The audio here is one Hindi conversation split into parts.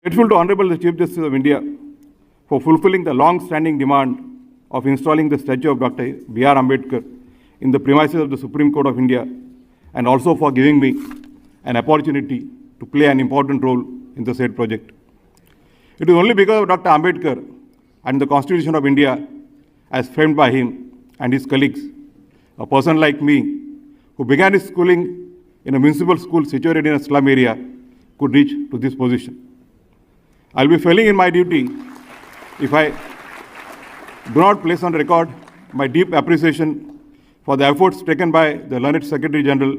Grateful to Honorable the Chief Justice of India for fulfilling the long-standing demand of installing the statue of Dr. B.R. Ambedkar in the premises of the Supreme Court of India, and also for giving me an opportunity to play an important role in the said project. It is only because of Dr. Ambedkar and the Constitution of India as framed by him and his colleagues, a person like me who began his schooling in a municipal school situated in a slum area could reach to this position. I'll be failing in my duty if I do not place on record my deep appreciation for the efforts taken by the learned Secretary General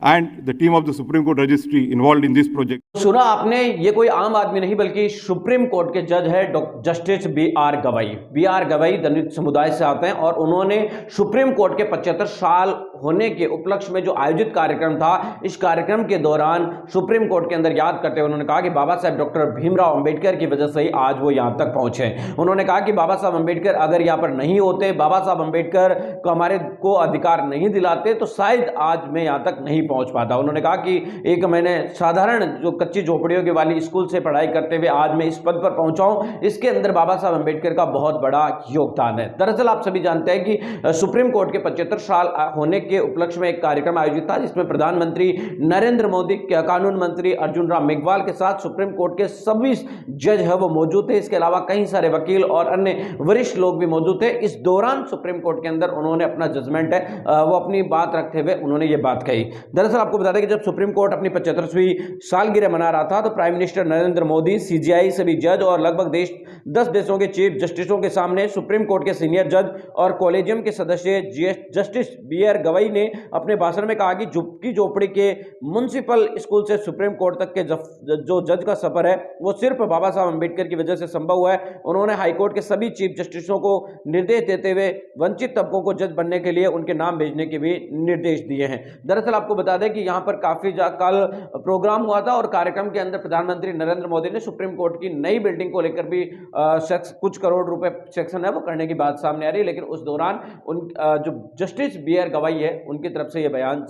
and the team of the Supreme Court Registry involved in this project. सुना आपने, ये कोई आम आदमी नहीं बल्कि सुप्रीम कोर्ट के जज है justice B.R. Gavai. B.R. Gavai दलित समुदाय से आते हैं और उन्होंने सुप्रीम कोर्ट के 75 साल होने के उपलक्ष्य में जो आयोजित कार्यक्रम था, इस कार्यक्रम के दौरान सुप्रीम कोर्ट के अंदर याद करते हुए उन्होंने कहा कि बाबा साहब डॉक्टर भीमराव अंबेडकर की वजह से ही आज वो यहाँ तक पहुंचे। उन्होंने कहा कि बाबा साहब अंबेडकर अगर यहाँ पर नहीं होते, बाबा साहब अंबेडकर को हमारे को अधिकार नहीं दिलाते, तो शायद आज मैं यहाँ तक नहीं पहुंच पाता। उन्होंने कहा कि एक मैंने साधारण जो कच्ची झोपड़ियों के वाली स्कूल से पढ़ाई करते हुए आज मैं इस पद पर पहुंचा हूं, इसके अंदर बाबा साहब अंबेडकर का बहुत बड़ा योगदान है। दरअसल आप सभी जानते हैं कि सुप्रीम कोर्ट के 75 साल होने के उपलक्ष्य में एक कार्यक्रम आयोजित था, जिसमें प्रधानमंत्री नरेंद्र मोदी, कानून मंत्री अर्जुन राम मेघवाल के साथ सुप्रीम कोर्ट के सभी जज है वो मौजूद थे। इसके अलावा कई सारे वकील और अन्य वरिष्ठ लोग भी मौजूद थे। इस दौरान सुप्रीम कोर्ट के अंदर उन्होंने अपना जजमेंट है वो अपनी बात रखते हुए उन्होंने ये बात कही। दरअसल आपको बता दें कि जब सुप्रीम कोर्ट अपनी 75वीं सालगिरह मना रहा था, तो prime minister Narendra Modi, CJI सभी जज और लगभग 10 देशों के चीफ जस्टिसों के सामने सुप्रीम कोर्ट के सीनियर जज और कॉलेजियम के सदस्य जस्टिस B.R. गवई ने अपने भाषण में कहा कि झुग्गी झोपड़ी के म्युनिसिपल स्कूल से सुप्रीम कोर्ट तक के जो जज का सफर है वो सिर्फ बाबा साहब अंबेडकर की वजह से संभव हुआ है। उन्होंने हाईकोर्ट के सभी चीफ जस्टिसों को निर्देश देते हुए वंचित तबकों को जज बनने के लिए उनके नाम भेजने के भी निर्देश दिए हैं। दरअसल आपको बता दें कि यहाँ पर काफी कल प्रोग्राम हुआ था और कार्यक्रम के अंदर प्रधानमंत्री नरेंद्र मोदी ने सुप्रीम कोर्ट की नई बिल्डिंग को लेकर भी कुछ करोड़ रुपए सेक्शन है वो करने की बात सामने आ रही है, लेकिन उस दौरान उन जो जस्टिस B.R. गवई है उनकी तरफ से यह बयान